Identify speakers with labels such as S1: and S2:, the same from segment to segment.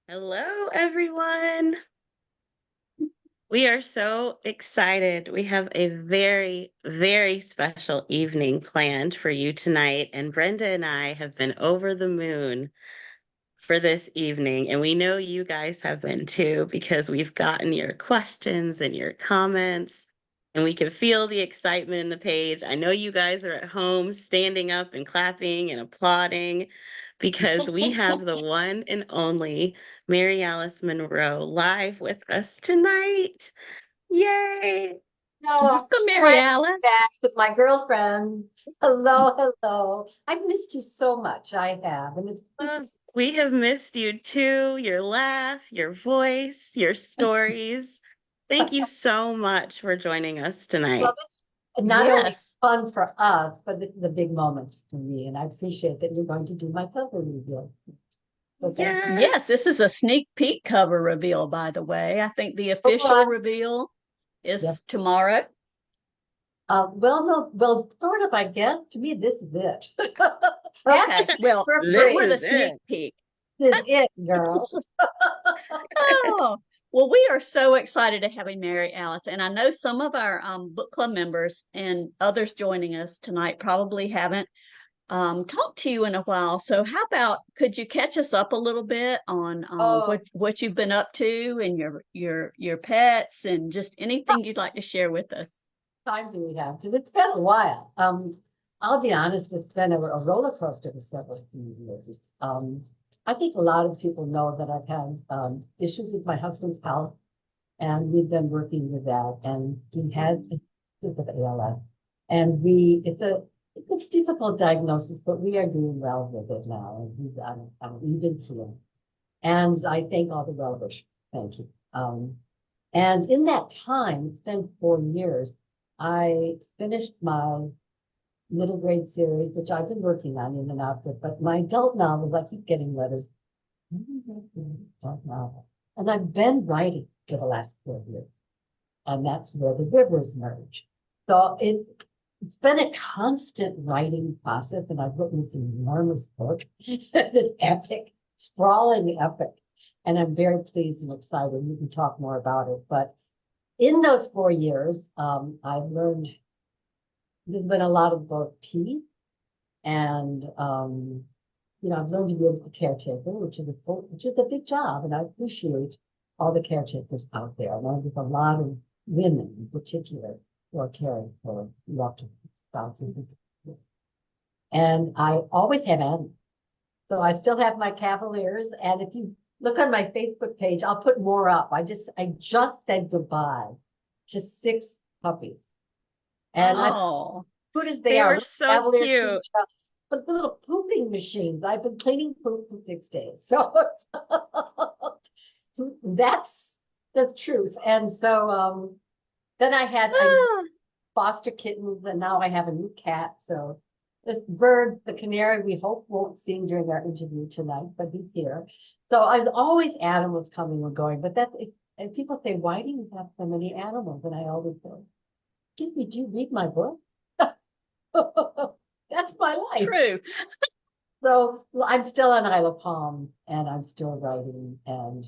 S1: Hello, everyone. We are so excited. We have a very, very special evening planned for you tonight. And Brenda and I have been over the moon for this evening. And we know you guys have been too, because we've gotten your questions and your comments, and we can feel the excitement in the page. I know you guys are at home standing up and clapping and applauding because we have the one and only Mary Alice Monroe live with us tonight. Yay!
S2: No,
S3: Welcome, Mary
S2: glad to be
S3: Alice.
S2: back with my girlfriend. Hello, hello. I've missed you so much. I have. And
S1: Uh, we have missed you too, your laugh, your voice, your stories. Thank you so much for joining us
S2: well,
S1: tonight.
S2: this is not only
S3: Yes.
S2: fun for us, but this is a big moment for me. And I appreciate that you're going to do my cover reveal. So thank you.
S3: Yes,
S1: Yes.
S3: this is a sneak peek cover reveal, by the way. I think the
S2: Oh,
S3: official reveal
S2: yes.
S3: is tomorrow.
S2: Well, sort of, I guess. To me, this is it.
S3: Okay,
S2: Actually,
S3: well,
S2: for
S1: This
S3: we're
S2: free.
S3: the
S1: is
S3: sneak
S1: it.
S3: peek.
S2: This is it, girl.
S3: Oh, well, we are so excited to have you, Mary Alice. And I know some of our book club members and others joining us tonight probably haven't talked to you in a while. So how about could you catch us up a little bit on
S2: Oh,
S3: what you've been up to and your pets and just anything you'd like to share with us?
S2: time do we have? Because it's been a while. I'll be honest, it's been a roller coaster for several few years. I think a lot of people know that I've had issues with my husband's health, and we've been working with that. And he had issues with ALS, and it's a difficult diagnosis, but we are doing well with it now, and he's on an even keel. And I thank all the well wishers. Thank you. And in that time, it's been 4 years, I finished my middle grade series, which I've been working on in and out with, but my adult novels, I keep getting letters. "When are you writing an adult novel?" And I've been writing for the last 4 years. And that's where the rivers merge. So it's been a constant writing process, and I've written this enormous book, this epic, sprawling epic. And I'm very pleased and excited. We can talk more about it. But in those 4 years, I've learned there's been a lot of both peace and I've learned to be a caretaker, which is a big job, and I appreciate all the caretakers out there. I know there's a lot of women in particular who are caring for loved spouses. And I always have animals. So I still have my Cavaliers. And if you look on my Facebook page, I'll put more up. I just said goodbye to 6 puppies. And I'm
S3: Oh,
S2: good as they
S1: They
S2: are,
S1: were
S2: little
S1: so
S2: Cavalier
S1: cute.
S2: but the little pooping machines. I've been cleaning poop for 6 days. So that's the truth. And so then I
S1: Ah,
S2: foster kittens, and now I have a new cat. So this bird, the canary, we hope won't sing during our interview tonight, but he's here. So I've always animals coming and going, but and people say, why do you have so many animals? And I always say, excuse me, do you read my book? That's my life.
S3: true.
S2: So I'm still on Isle of Palm, and I'm still writing, and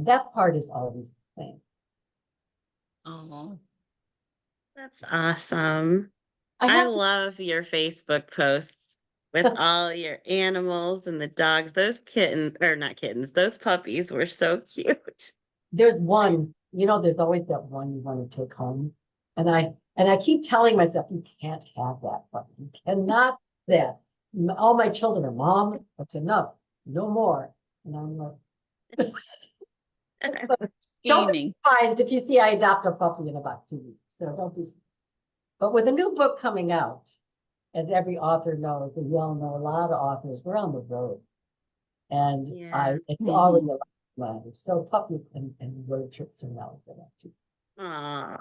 S2: that part is always the same.
S3: Oh,
S1: that's awesome.
S2: I
S1: I
S2: have to.
S1: love your Facebook posts with all your animals and the dogs. Those kittens, or not kittens, those puppies were so cute.
S2: There's one, there's always that one you want to take home, and I keep telling myself, you can't have that, but you cannot have that. All my children are, Mom, that's enough, no more. And I'm like, don't be
S3: scheming.
S2: surprised if you see I adopt a puppy in about 2 weeks. So don't be. But with a new book coming out, as every author knows, and we all know a lot of authors, we're on the road. And
S1: Yeah.
S2: it's already
S3: Mhm.
S2: a lot. So puppies and road trips are now for that too.
S1: Aw.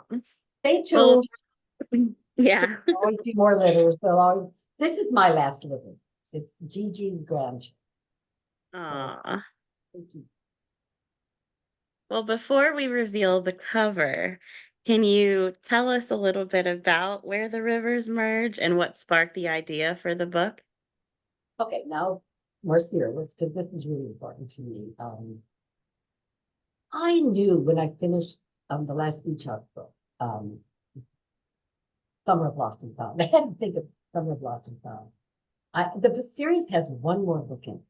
S2: Stay
S1: Well,
S2: tuned.
S1: yeah.
S2: There'll always be more litters. This is my last litter. It's Gigi's grandchild. So
S1: Aw.
S2: thank you.
S1: Well, before we reveal the cover, can you tell us a little bit about where the rivers merge and what sparked the idea for the book?
S2: Okay, now more serious, because this is really important to me. I knew when I finished the last Beach House book, um, Summer of Lost and Found. I had to think of Summer of Lost and Found. The series has one more book in it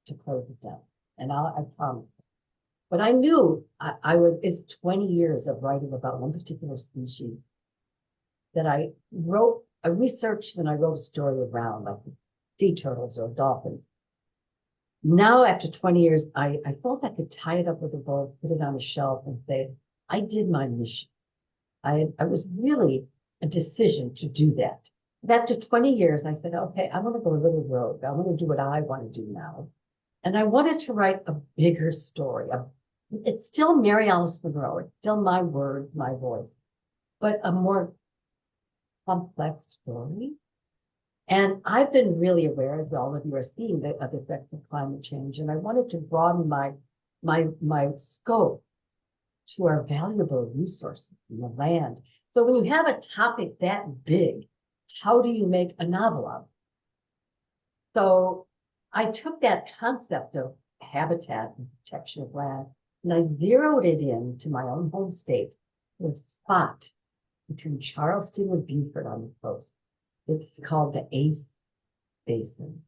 S2: to close it down, and I promise. But I knew it's 20 years of writing about one particular species that I researched and I wrote a story around, like sea turtles or dolphins. Now, after 20 years, I felt I could tie it up with a bow, put it on a shelf, and say, I did my mission. I was really a decision to do that. But after 20 years, I said, okay, I want to go a little rogue. I want to do what I want to do now. And I wanted to write a bigger story. It's still Mary Alice Monroe. It's still my words, my voice, but a more complex story. And I've been really aware, as all of you are seeing, of the effects of climate change. And I wanted to broaden my scope to our valuable resources in the land. So when you have a topic that big, how do you make a novel of it? So I took that concept of habitat and protection of land, and I zeroed it in to my own home state, the spot between Charleston and Beaufort on the coast. It's called the Ace Basin.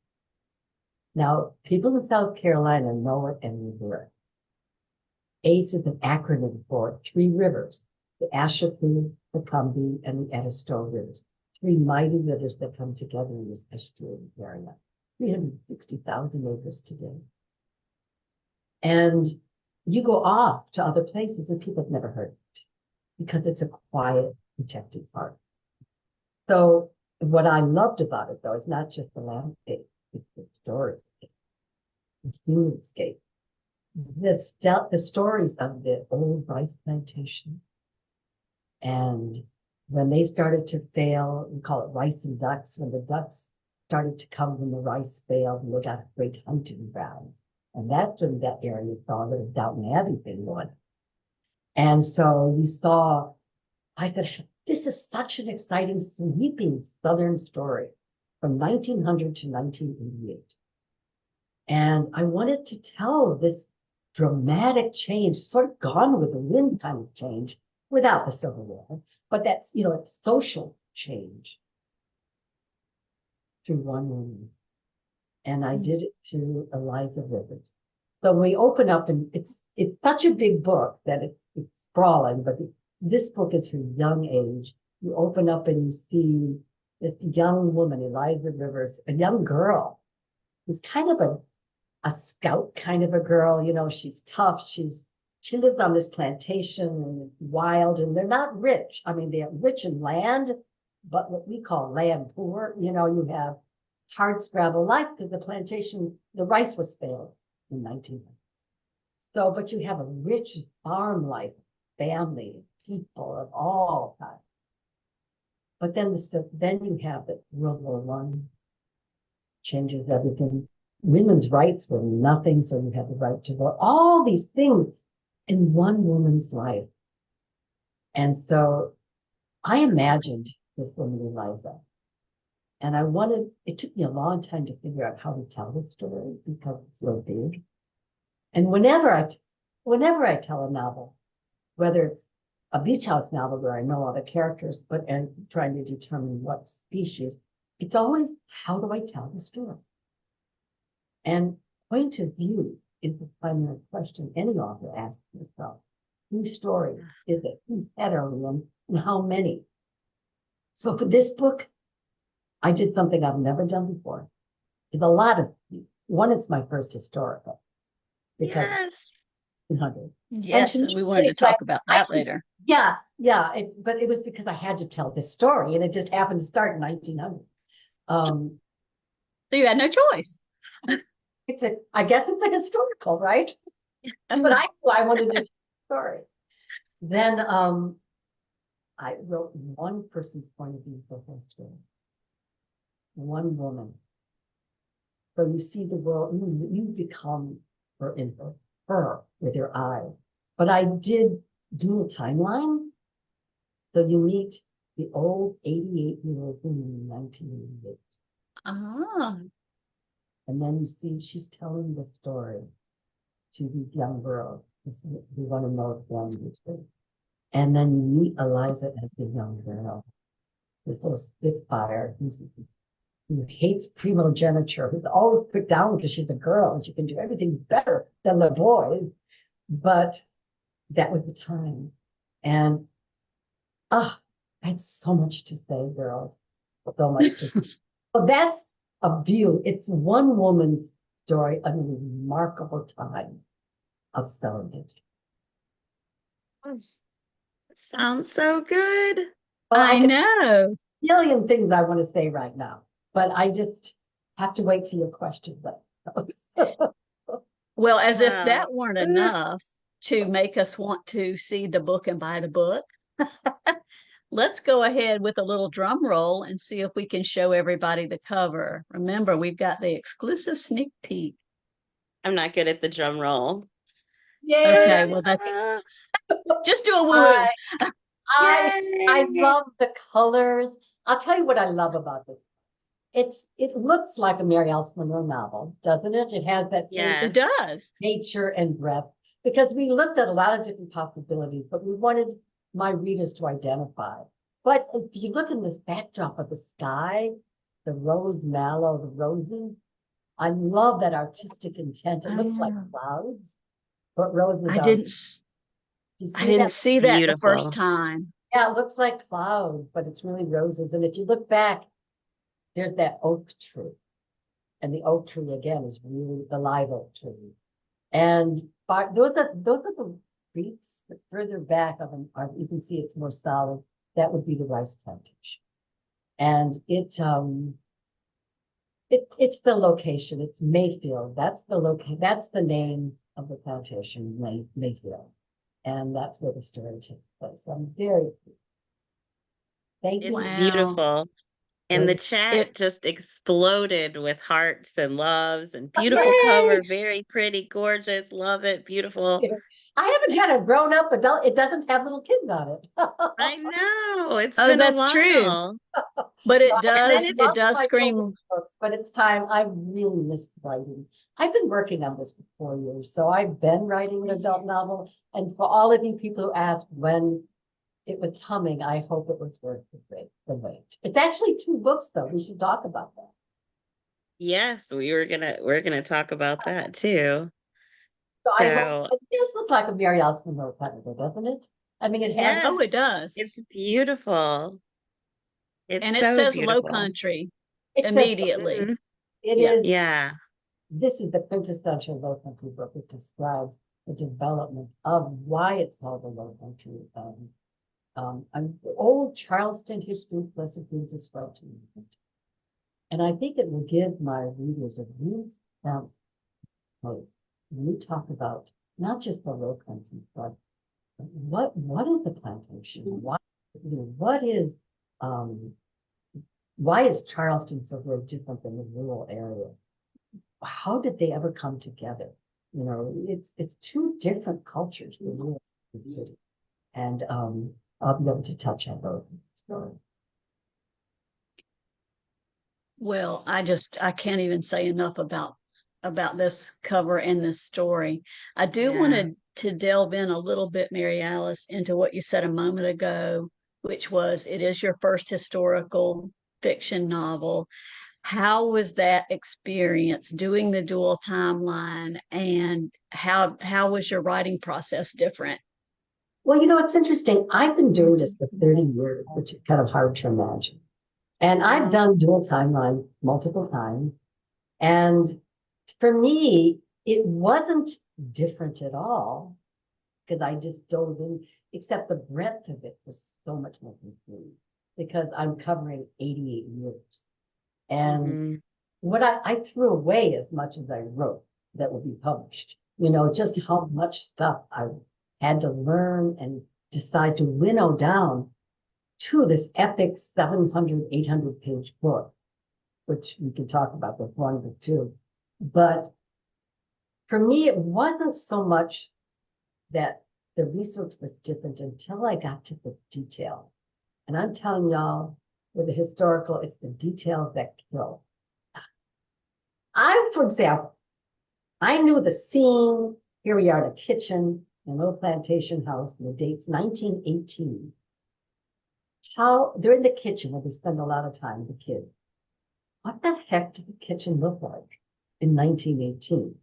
S2: Now, people in South Carolina know it and revere it. ACE is an acronym for 3 rivers, the Ashepoo, the Combahee, and the Edisto rivers. 3 mighty rivers that come together in this estuary area. 360,000 acres today. And you go off to other places and people have never heard of it because it's a quiet, protected park. So what I loved about it, though, is not just the landscape, it's the story, the humanscape. The stories of the old rice plantation. And when they started to fail, we call it rice and ducks, when the ducks started to come when the rice failed, and they got great hunting grounds. And that's when that area saw a little Downton Abbey thing going. And so you saw, I said, this is such an exciting, sweeping Southern story from 1900 to 1988. And I wanted to tell this dramatic change, sort of gone with the wind kind of change, without the Civil War, but that's, it's social change through one woman. And I did it to Eliza Rivers. So we open up, and it's such a big book that it's sprawling, but this book is her young age. You open up and you see this young woman, Eliza Rivers, a young girl who's kind of a scout kind of a girl. She's tough. She lives on this plantation and it's wild, and they're not rich. I mean, they're rich in land, but what we call land poor. You have hard scrabble life because the plantation, the rice was failed in 1900. So, but you have a rich farm life, family, people of all kinds. But then you have that World War One changes everything. Women's rights were nothing, so you had the right to vote. All these things in one woman's life. And so I imagined this woman, Eliza. And it took me a long time to figure out how to tell this story because it's so big. And whenever I tell a novel, whether it's a beach house novel where I know all the characters, and trying to determine what species, it's always, how do I tell the story? And point of view is the primary question any author asks themselves. Whose story is it? Whose head are we in? And how many? So for this book, I did something I've never done before. It's a lot of, it's my first historical. Because
S1: Yes.
S2: 100.
S3: Yes, and we wanted to talk about that later.
S2: Yeah, but it was because I had to tell this story, and it just happened to start in 1900.
S3: So you had no choice.
S2: I guess it's a historical, right? But I wanted to tell the story. Then I wrote one person's point of view for the whole story. One woman. So you see the world, you become her in her with your eyes. But I did dual timeline. So you meet the old 88-year-old woman in 1988.
S3: Ah.
S2: And then you see she's telling the story to these young girls. We want to know them history. And then you meet Eliza as the young girl, this little spitfire who hates primogeniture, who's always put down because she's a girl and she can do everything better than the boys. But that was the time. And I had so much to say, girls. So much to say. So that's a view. It's one woman's story of a remarkable time of Southern history.
S1: Sounds so good.
S2: Well,
S3: I know.
S2: million things I want to say right now, but I just have to wait for your questions.
S3: Well, as if
S1: Wow.
S3: that weren't enough to make us want to see the book and buy the book. Let's go ahead with a little drum roll and see if we can show everybody the cover. Remember, we've got the exclusive sneak peek.
S1: I'm not good at the drum roll.
S3: Okay, well, that's just do a woo.
S2: I love the colors. I'll tell you what I love about this. It looks like a Mary Alice Monroe novel, doesn't it? It has that same
S3: It does.
S2: nature and breadth, because we looked at a lot of different possibilities, but we wanted my readers to identify. But if you look in this backdrop of the sky, the rose mallow, the roses, I love that artistic intent. It looks like clouds, but roses
S3: I
S2: are.
S3: didn't
S2: Do you see
S3: I didn't
S2: that?
S3: see that the first
S1: Beautiful.
S3: time.
S2: Yeah, it looks like clouds, but it's really roses. And if you look back, there's that oak tree. And the oak tree again is really the live oak tree. And those are the creeks, but further back of them you can see it's more solid. That would be the rice plantation. And it's the location. It's Mayfield. That's the name of the plantation, Mayfield. And that's where the story takes place. I'm very pleased. Thank you.
S1: It's
S3: Wow.
S1: beautiful. And the chat
S3: It
S1: just exploded with hearts and loves and beautiful
S2: Yay!
S1: cover. Very pretty, gorgeous. Love it. Beautiful.
S2: I haven't had a grown-up adult. It doesn't have little kids on it.
S1: I know. It's
S3: Oh,
S1: been a
S3: that's true.
S1: while.
S3: But
S2: So
S1: And then
S2: I
S1: it's
S2: love
S3: it does
S2: my children's
S3: scream.
S2: books, but it's time. I really missed writing. I've been working on this for 4 years, so I've been writing an adult novel. And for all of you people who asked when it was coming, I hope it was worth the wait. It's actually 2 books, though. We should talk about that.
S1: yes, we're gonna talk about that too.
S2: So I hope
S1: So
S2: it does look like a Mary Alice Monroe cover, doesn't it? I mean, it has.
S3: Oh,
S1: yes,
S3: it does.
S1: it's beautiful. It's
S3: And it
S1: so
S3: says low
S1: beautiful.
S3: country
S2: It says
S3: immediately.
S1: Mhm.
S2: it
S3: Yeah.
S2: is.
S1: Yeah.
S2: This is the quintessential low country book. It describes the development of why it's called the low country. An old Charleston history plus it brings us right to movement. And I think it will give my readers a real sense of when we talk about not just the low country, but what is the plantation? What is why is Charleston so very different than the rural area? How did they ever come together? It's 2 different cultures, the rural and the city. And I'll be able to touch on both.
S3: Well, I can't even say enough about this cover and this story. I do want
S1: Yeah.
S3: to delve in a little bit, Mary Alice, into what you said a moment ago, which was it is your first historical fiction novel. How was that experience doing the dual timeline, and how was your writing process different?
S2: Well, it's interesting. I've been doing this for 30 years, which is kind of hard to imagine. And I've done dual timeline multiple times. And for me, it wasn't different at all because I just dove in, except the breadth of it was so much more complete because I'm covering 88 years. And
S1: Mhm.
S2: what I threw away as much as I wrote that would be published, just how much stuff I had to learn and decide to winnow down to this epic 700, 800 page book, which we can talk about with 1 or 2. But for me, it wasn't so much that the research was different until I got to the detail. And I'm telling y'all, with the historical, it's the details that kill. For example, I knew the scene. Here we are in a kitchen, an old plantation house, and the date's 1918. How they're in the kitchen where they spend a lot of time, the kids. What the heck did the kitchen look like in 1918?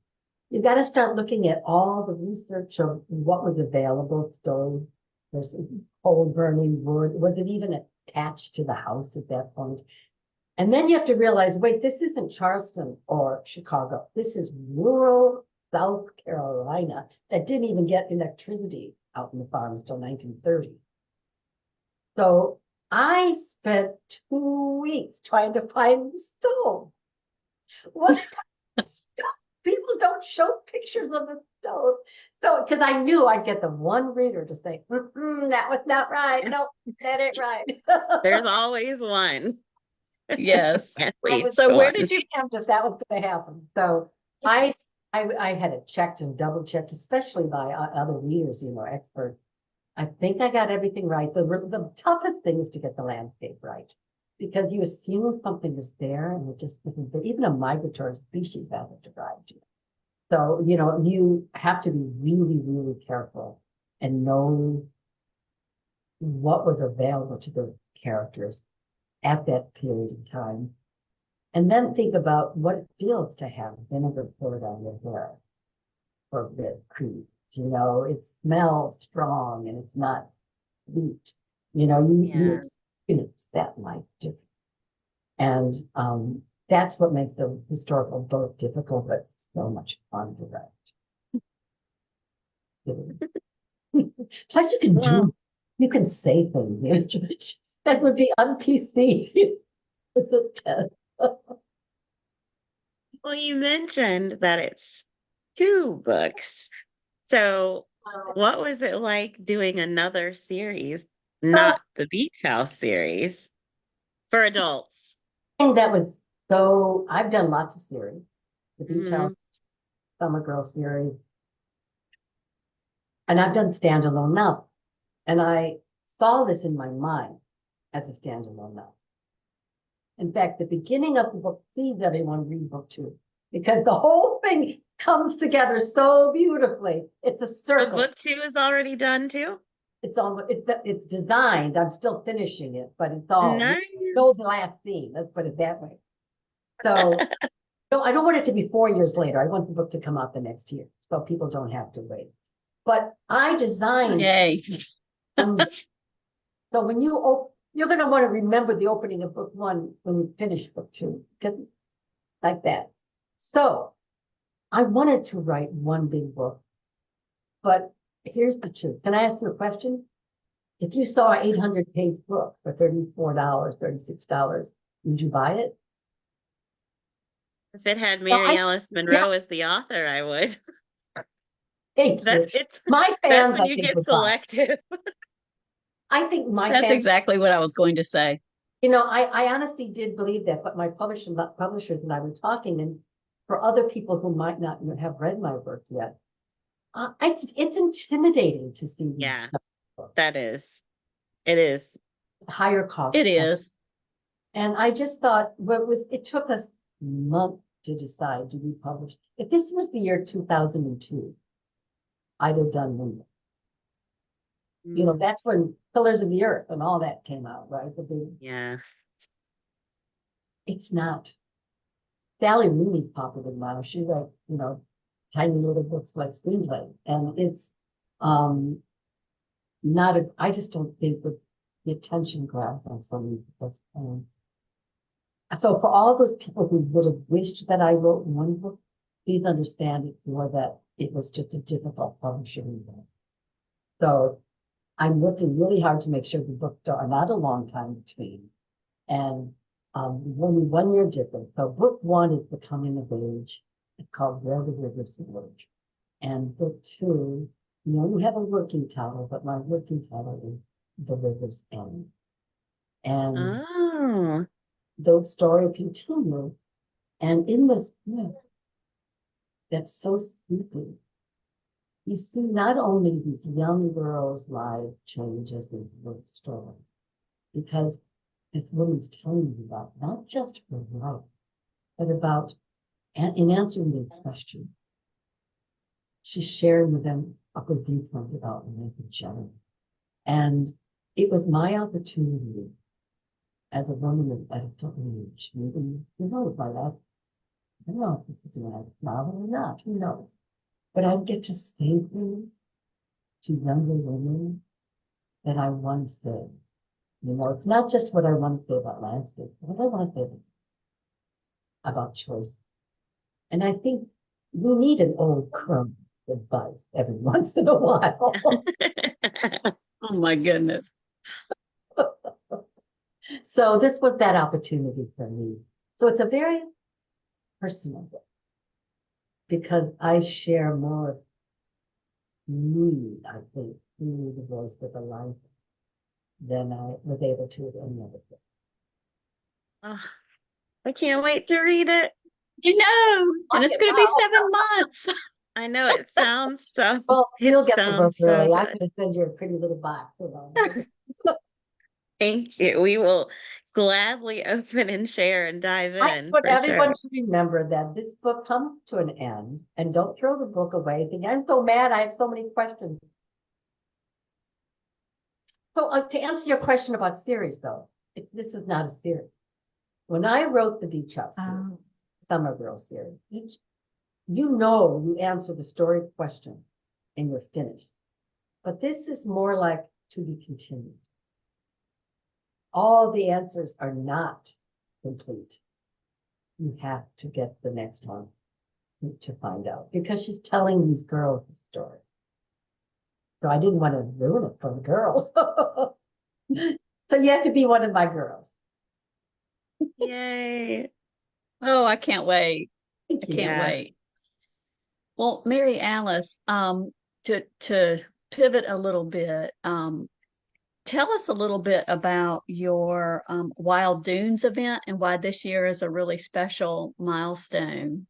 S2: You got to start looking at all the research of what was available, stove, there's coal burning wood. Was it even attached to the house at that point? And then you have to realize, wait, this isn't Charleston or Chicago. This is rural South Carolina that didn't even get electricity out in the farms until 1930. So I spent 2 weeks trying to find the stove. What kind of stove? People don't show pictures of the stove. So, because I knew I'd get the one reader to say, that was not right. No, that ain't right.
S1: There's always one,
S3: Yes.
S1: at
S2: I was
S1: least
S3: So where
S1: one.
S3: did you
S2: preemped if that was going to happen. So I had it checked and double checked, especially by other readers, experts. I think I got everything right. The toughest thing is to get the landscape right because you assume something is there and it just isn't there. Even a migratory species hasn't arrived yet. So, you have to be really, really careful and know what was available to the characters at that period of time. And then think about what it feels to have vinegar poured on your hair for the crease. It smells strong and it's not sweet. You
S1: Yeah.
S2: experience that life different. And that's what makes the historical book difficult, but so much fun to write. Plus
S1: Well,
S2: you can say things. That would be un-PC. It's a test.
S1: well, you mentioned that it's two books. So, what was it like doing another series,
S2: So
S1: not the Beach House series, for adults?
S2: thing that was so I've done lots of series, the Beach
S1: Hmm.
S2: House Summer Girl series, and I've done standalone novels. And I saw this in my mind as a standalone novel. In fact, the beginning of the book, please everyone read book 2, because the whole thing comes together so beautifully. It's a
S1: So,
S2: circle.
S1: book 2 is already done too?
S2: It's designed. I'm still finishing it, but it's all no
S1: Nice.
S2: the last scene. Let's put it that way. So no, I don't want it to be 4 years later. I want the book to come out the next year, so people don't have to wait. But I designed
S3: Yay.
S2: so when you're going to want to remember the opening of book 1 when you finish book 2, because like that. So I wanted to write one big book, but here's the truth. Can I ask you a question? If you saw an 800-page book for $34, $36, would you buy it?
S1: If it had
S2: No,
S1: Mary Alice
S2: yeah,
S1: Monroe as the author, I would.
S2: thank you.
S1: That's it's
S2: My
S1: that's
S2: fans,
S1: when
S2: I
S1: you
S2: think,
S1: get
S2: would buy.
S1: selective.
S2: I think my
S3: That's
S2: fans,
S3: exactly what I was going to say.
S2: I honestly did believe that, but my publishers and I were talking, and for other people who might not have read my work yet, it's intimidating to see these
S1: Yeah, that is. It is.
S2: higher cost
S3: It is.
S2: and I just thought, it took us months to decide, do we publish? If this was the year 2002, I'd have done one.
S1: Mm,
S2: That's when Pillars of the Earth and all that came out, right?
S1: yeah.
S2: It's not. Sally Rooney's popular now. She wrote, tiny little books like screenplay. And it's not I just don't think that the attention graph on some of these books. So for all those people who would have wished that I wrote one book, please understand it's more that it was just a difficult publishing event. So I'm working really hard to make sure the books are not a long time between. And only 1 year difference. So book 1 is the coming of age. It's called Where the Rivers Merge. And book 2, you only have a working title, but my working title is The Rivers End. And
S1: Oh,
S2: those stories continue. And in this book, that's so sleepy, you see not only these young girls' lives change as they work story, because this woman's telling you about not just her life, but about And in answering their question, she's sharing with them a good viewpoint about life in general. And it was my opportunity as a woman at a certain age, maybe, my last, I don't know if this is when I was novel or not, who knows? But I'd get to say things to younger women that I once said. It's not just what I want to say about landscape, but what I want to say about choice. And I think we need an old crone advice every once in a while.
S3: Oh my goodness.
S2: So this was that opportunity for me. So it's a very personal book because I share more of me, I think, through the voice of Eliza than I was able to with any other book.
S1: Oh, I can't wait to read it.
S3: And it's going to be 7 months.
S1: I know it sounds so,
S2: Well, you'll
S1: it
S2: get the book
S1: sounds so
S2: really. I'm
S1: good.
S2: going to send you a pretty little box.
S1: Thank you. We will gladly open and share and dive
S2: I just
S1: in
S2: want
S1: for
S2: everyone
S1: sure.
S2: to remember that this book comes to an end, and don't throw the book away. Think, I'm so mad. I have so many questions. So to answer your question about series, though, this is not a series. When I wrote the Beach House series, Summer Girl series, you answer the story question and you're finished. But this is more like to be continued. All the answers are not complete. You have to get the next one to find out because she's telling these girls the story. So I didn't want to ruin it for the girls. So you have to be one of my girls.
S1: Yay.
S3: Oh, I can't wait. I can't
S1: Yeah.
S3: wait. Well, Mary Alice, to pivot a little bit, tell us a little bit about your Wild Dunes event and why this year is a really special milestone.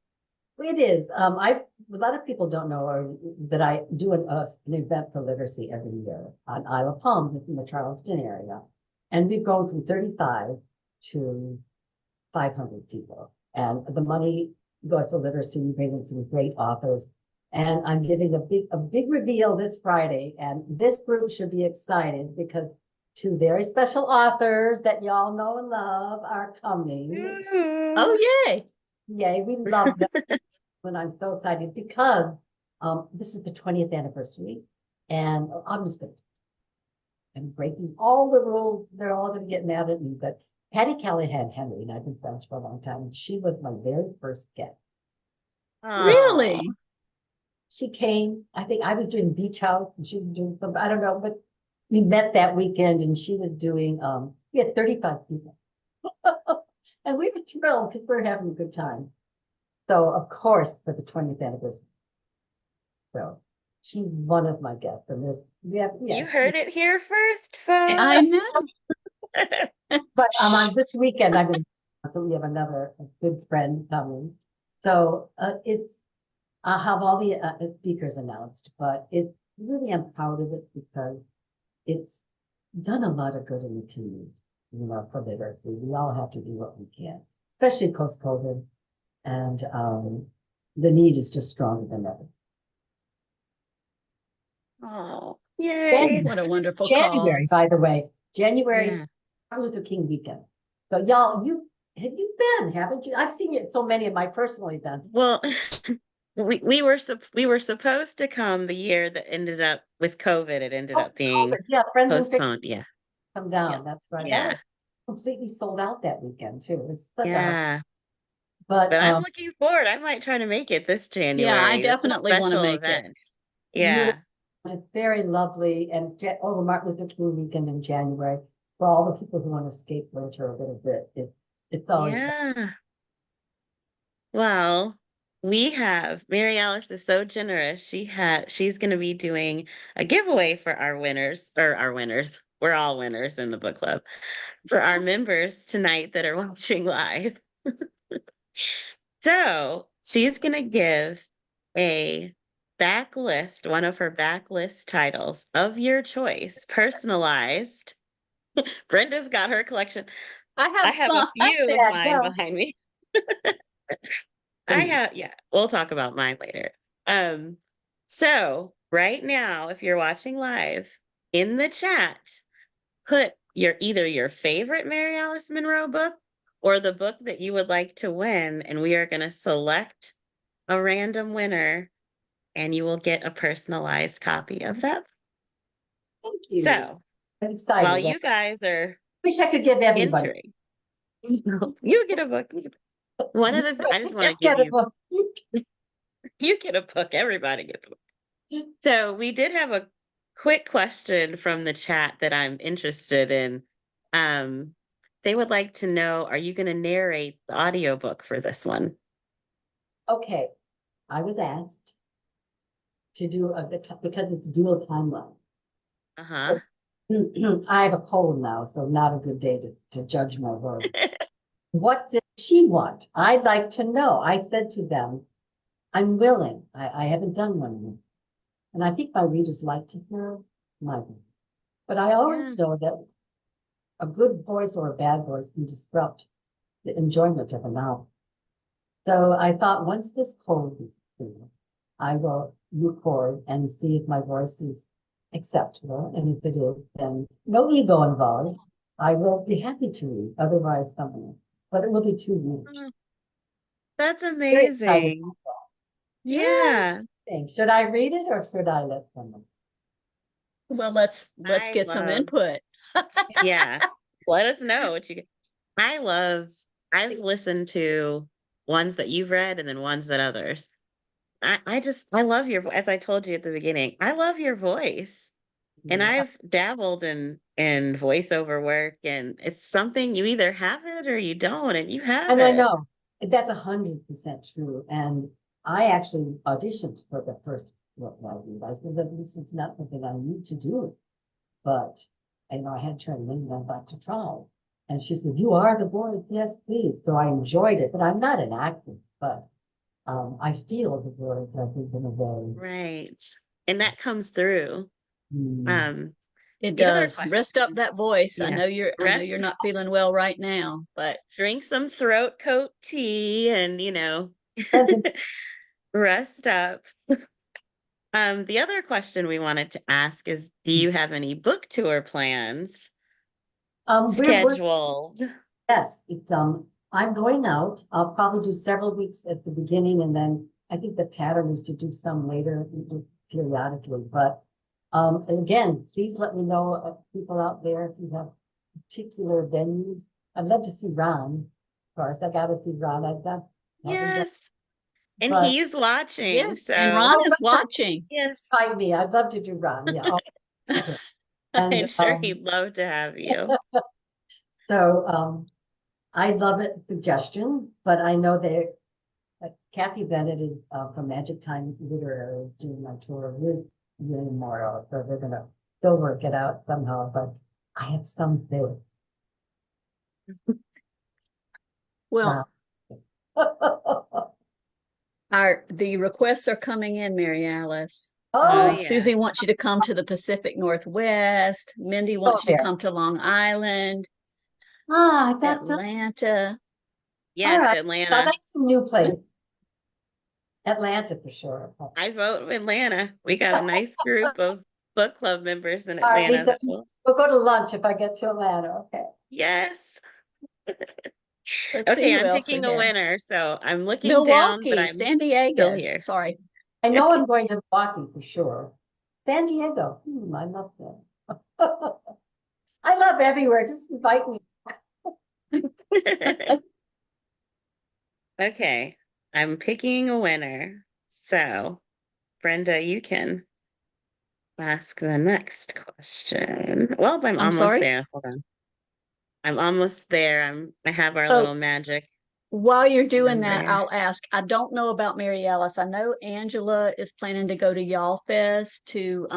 S2: It is. A lot of people don't know that I do an event for literacy every year on Isle of Palms. It's in the Charleston area, and we've grown from 35 to 500 people. And the money goes to literacy. We bring in some great authors, and I'm giving a big reveal this Friday. And this group should be excited because two very special authors that y'all know and love are coming.
S3: Oh, yay!
S2: Yay, we love them. And I'm so excited because this is the 20th anniversary, and I'm breaking all the rules. They're all going to get mad at me, but Patty Callahan Henry and I've been friends for a long time, and she was my very first guest.
S3: Really?
S2: She came. I think I was doing Beach House, and she was doing something. I don't know, but we met that weekend, and she was doing. We had 35 people, and we were thrilled because we were having a good time. So, of course, for the 20th anniversary. So she's one of my guests. And
S1: You heard it here first, folks.
S3: I know.
S2: But on this weekend, so we have another good friend coming. So I'll have all the speakers announced, but really, I'm proud of it because it's done a lot of good in the community, for literacy. We all have to do what we can, especially post-COVID. And the need is just stronger than ever.
S1: Oh, yay.
S3: What a wonderful
S2: January,
S3: cause.
S2: by the way. January,
S1: Yeah.
S2: Martin Luther King weekend. So y'all, have you been, haven't you? I've seen you at so many of my personal events.
S1: Well, we were supposed to come the year that ended up with COVID. It ended up being
S2: Yeah, Friends and Fiction
S1: postponed. Yeah.
S2: come down.
S1: Yeah.
S2: That's right. That
S1: Yeah.
S2: was completely sold out that weekend too. It's such a hard,
S1: Yeah.
S2: but
S1: But I'm looking forward. I might try to make it this
S3: Yeah, I
S1: January. It's a
S3: definitely want to
S1: special
S3: make it.
S1: event.
S2: you,
S1: Yeah.
S2: it's very lovely. And over Martin Luther King weekend in January, for all the people who want to escape winter a little bit, it's always
S1: Yeah. Well, Mary Alice is so generous. She's going to be doing a giveaway for our winners, or our winners. We're all winners in the book club for our members tonight that are watching live. So she's going to give a backlist, one of her backlist titles of your choice, personalized. Brenda's got her collection.
S3: I
S1: I
S3: have
S1: have a
S3: some.
S1: few of
S2: yeah,
S1: mine behind me. Yeah, we'll talk about mine later. Um, so right now, if you're watching live in the chat, put either your favorite Mary Alice Monroe book or the book that you would like to win, and we are going to select a random winner, and you will get a personalized copy of that.
S2: Thank you.
S1: So
S2: I'm
S1: while
S2: excited.
S1: you guys are
S2: Wish I could give everybody.
S1: entering, you get a book. One of the I just want to give
S2: Get a
S1: you
S2: book.
S1: you get a book. Everybody gets a book. So we did have a quick question from the chat that I'm interested in. They would like to know, are you going to narrate the audiobook for this one?
S2: Okay, I was asked to do because it's dual timeline.
S1: Uh-huh.
S2: I have a cold now, so not a good day to judge my work. What did she want? I'd like to know. I said to them, I'm willing. I haven't done one yet. And I think my readers like to hear my voice. But I
S1: Yeah.
S2: always know that a good voice or a bad voice can disrupt the enjoyment of a novel. So I thought once this cold is through, I will record and see if my voice is acceptable. And if it is, then no ego involved. I will be happy to read, otherwise someone. But it will be 2 years.
S1: Oh, that's
S2: Very excited.
S1: amazing. Yeah.
S3: Yes.
S2: Should I read it or should I let someone?
S3: Well, let's
S1: I
S3: get some
S1: love,
S3: input.
S1: yeah. Let us know what you get. I love, I've listened to ones that you've read and then ones that others. I love your as I told you at the beginning, I love your voice. And
S2: Yeah.
S1: I've dabbled in voiceover work, and it's something you either have it or you don't, and you have
S2: And I
S1: it.
S2: know that's 100% true. And I actually auditioned for the first book I read. I said that this is not something I need to do, but I know I had training and I'd like to try. And she said, "You are the voice, yes, please." So I enjoyed it, but I'm not an actor, but I feel the words, I think, in a way.
S1: Right. And that comes through.
S2: Mm,
S1: Um,
S3: It
S1: the other
S3: does. Rest up
S1: question,
S3: that voice.
S1: yeah.
S3: I know
S1: Rest,
S3: you're not feeling well right now, but
S1: drink some throat coat tea and,
S2: and
S1: rest up. The other question we wanted to ask is, do you have any book tour plans
S2: we're working.
S1: scheduled?
S2: Yes, it's I'm going out. I'll probably do several weeks at the beginning, and then I think the pattern is to do some later periodically. But and again, please let me know people out there if you have particular venues. I'd love to see Ron. Of course, I got to see Ron. I've got haven't done,
S1: Yes. And
S2: but
S1: he's watching,
S3: yes, and
S1: so
S3: Ron
S2: oh,
S3: is watching.
S1: yes,
S2: find me. I'd love to do Ron. Yeah. Okay. And
S1: I'm sure he'd love to have you.
S2: so I love it suggestions, but I know they Kathy Bennett is from Magic Time Literary doing my tour with Monroe, so they're gonna still work it out somehow. But I have some faith.
S3: Well,
S2: Oh
S3: the requests are coming in, Mary Alice.
S1: Oh yeah.
S3: Susie wants you to come to the Pacific Northwest. Mindy
S2: go
S3: wants you to
S2: there.
S3: come to Long Island,
S2: I got the
S3: Atlanta.
S2: all
S1: Yes,
S2: right. I
S1: Atlanta.
S2: like some new place. Atlanta for sure. All
S1: I vote Atlanta. We got a nice group of book club members in
S2: right,
S1: Atlanta
S2: Lisa,
S1: that will.
S2: we'll go to lunch if I get to Atlanta. Okay.
S1: Yes.
S3: Let's see
S1: Okay,
S3: who
S1: I'm
S3: else are
S1: picking a
S3: there.
S1: winner. So I'm looking down, but
S3: Milwaukee,
S1: I'm
S3: San
S1: still
S3: Diego.
S1: here.
S3: Sorry.
S2: I know I'm going to Milwaukee for sure. San Diego. I love that. I love everywhere. Just invite me.
S1: Okay, I'm picking a winner. So, Brenda, you can ask the next question. Well, I'm
S3: I'm
S1: almost
S3: sorry.
S1: there. Hold on. I'm almost there. I have our
S3: Oh,
S1: little magic
S3: while you're doing that,
S1: number.
S3: I'll ask. I don't know about Mary Alice. I know Angela is planning to go to Y'all Fest to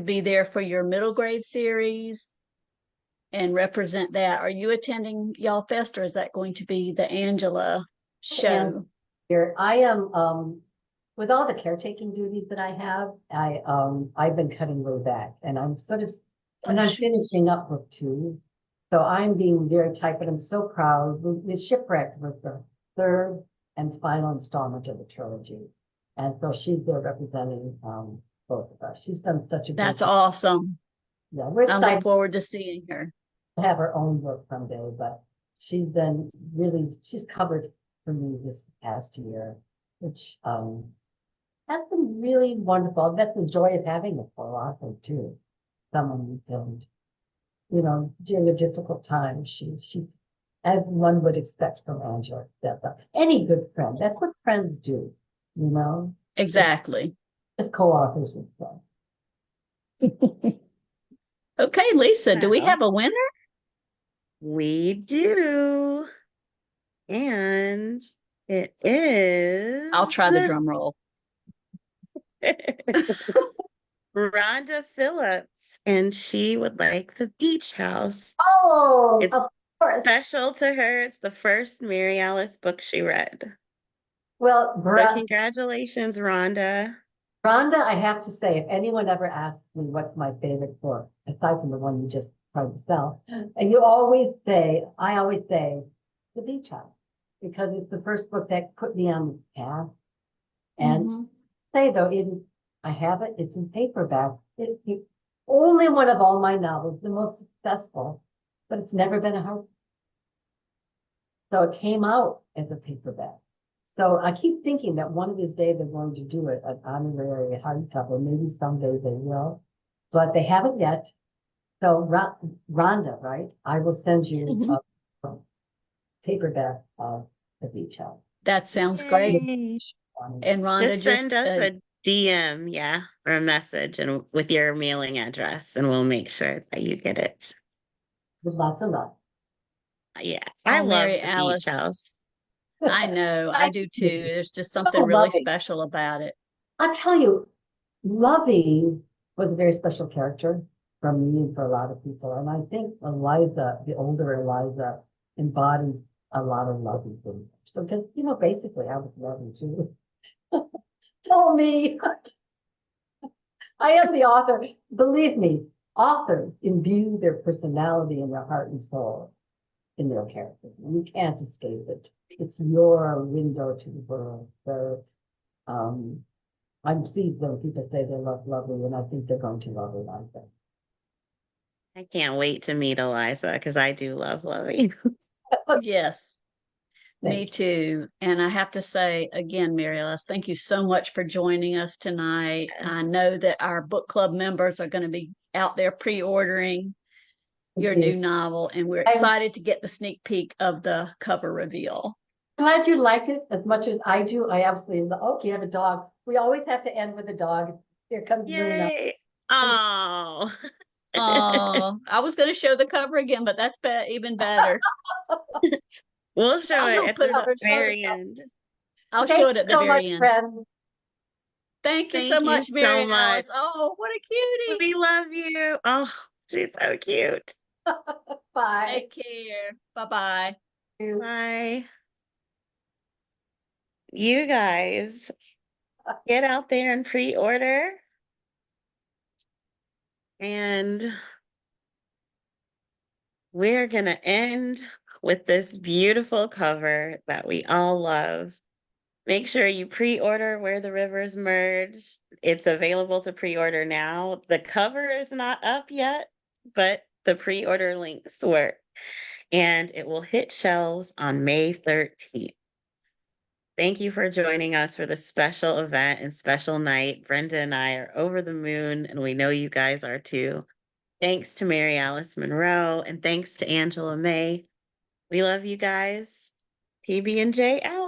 S3: be there for your middle grade series and represent that. Are you attending Y'all Fest or is that going to be the Angela
S2: And
S3: show?
S2: here I am with all the caretaking duties that I have, I've been cutting way back and I'm sort of and I'm finishing up book 2. So I'm being very tight, but I'm so proud. The Shipwreck was the third and final installment of the trilogy. And so she's there representing both of us. She's done such a great
S3: That's
S2: job.
S3: awesome.
S2: Yeah, we're
S3: I look
S2: excited
S3: forward to seeing her.
S2: to have her own book someday, but she's been really, she's covered for me this past year, which has been really wonderful. That's the joy of having a co-author too. Someone you can, during a difficult time, she's as one would expect from Angela. That's any good friend. That's what friends do, you know.
S3: Exactly.
S2: As co-authors with them.
S3: Okay, Lisa, do we
S1: Well,
S3: have a winner?
S1: we do. And it
S3: I'll
S1: is
S3: try the drum roll.
S1: Rhonda Phillips, and she would like the beach house.
S2: Oh,
S1: It's
S2: of course.
S1: special to her. It's the first Mary Alice book she read.
S2: Well,
S1: So congratulations, Rhonda.
S2: Rhonda, I have to say, if anyone ever asks me what's my favorite book, aside from the one you just tried to sell, and I always say, The Beach House, because it's the first book that put me on the path. And say though, I have it, it's in paperback. It's the only one of all my novels, the most successful, but it's never been a hard. So it came out as a paperback. So I keep thinking that one of these days they're going to do it, an honorary hardcover. Maybe someday they will, but they haven't yet. So Rhonda, right? I will send you a paperback of The Beach House.
S3: That sounds great.
S1: Yay.
S3: And Rhonda,
S1: Just send us a DM, yeah, or a message and with your mailing address, and we'll make sure that you get it.
S2: With lots of love.
S1: Yeah, I love
S3: Mary
S1: the beach
S3: Alice.
S1: house.
S3: I know, I do too. There's just something
S2: Oh,
S3: really
S2: Lovey.
S3: special about it.
S2: I'll tell you, Lovey was a very special character for me and for a lot of people. And I think Eliza, the older Eliza, embodies a lot of Lovey things. So, because, basically I was Lovey too. Tell me, I am the author. Believe me, authors imbue their personality and their heart and soul in their characters. You can't escape it. It's your window to the world. So, I'm pleased when people say they love Lovely, and I think they're going to love her like that.
S1: I can't wait to meet Eliza because I do love Lovey.
S3: Yes, me too. And I have to say again, Mary Alice, thank you so much for joining us tonight. I
S1: Yes.
S3: know that our book club members are going to be out there pre-ordering your new novel, and we're
S2: I'm
S3: excited to get the sneak peek of the cover reveal.
S2: glad you like it as much as I do. I absolutely love. Oh, you have a dog. We always have to end with a dog. Here comes Luna.
S1: Yay. Oh.
S3: Oh, I was going to show the cover again, but that's even better.
S1: We'll show
S3: I
S1: it
S3: will
S1: at
S3: put
S1: the
S3: it.
S1: very end.
S3: I'll
S2: Thank
S3: show it
S2: you
S3: at the
S2: so much,
S3: very end.
S2: friends.
S3: Thank you so
S1: Thank you
S3: much,
S1: so
S3: Mary
S1: much.
S3: Alice. Oh, what a cutie.
S1: We love you. Oh, she's so cute.
S2: Bye.
S3: Take care. Bye-bye.
S1: Bye. You guys get out there and pre-order. And we're going to end with this beautiful cover that we all love. Make sure you pre-order Where the Rivers Merge. It's available to pre-order now. The cover is not up yet, but the pre-order links work. And it will hit shelves on May 13th. Thank you for joining us for this special event and special night. Brenda and I are over the moon, and we know you guys are too. Thanks to Mary Alice Monroe, and thanks to Angela May. We love you guys. PB&J out.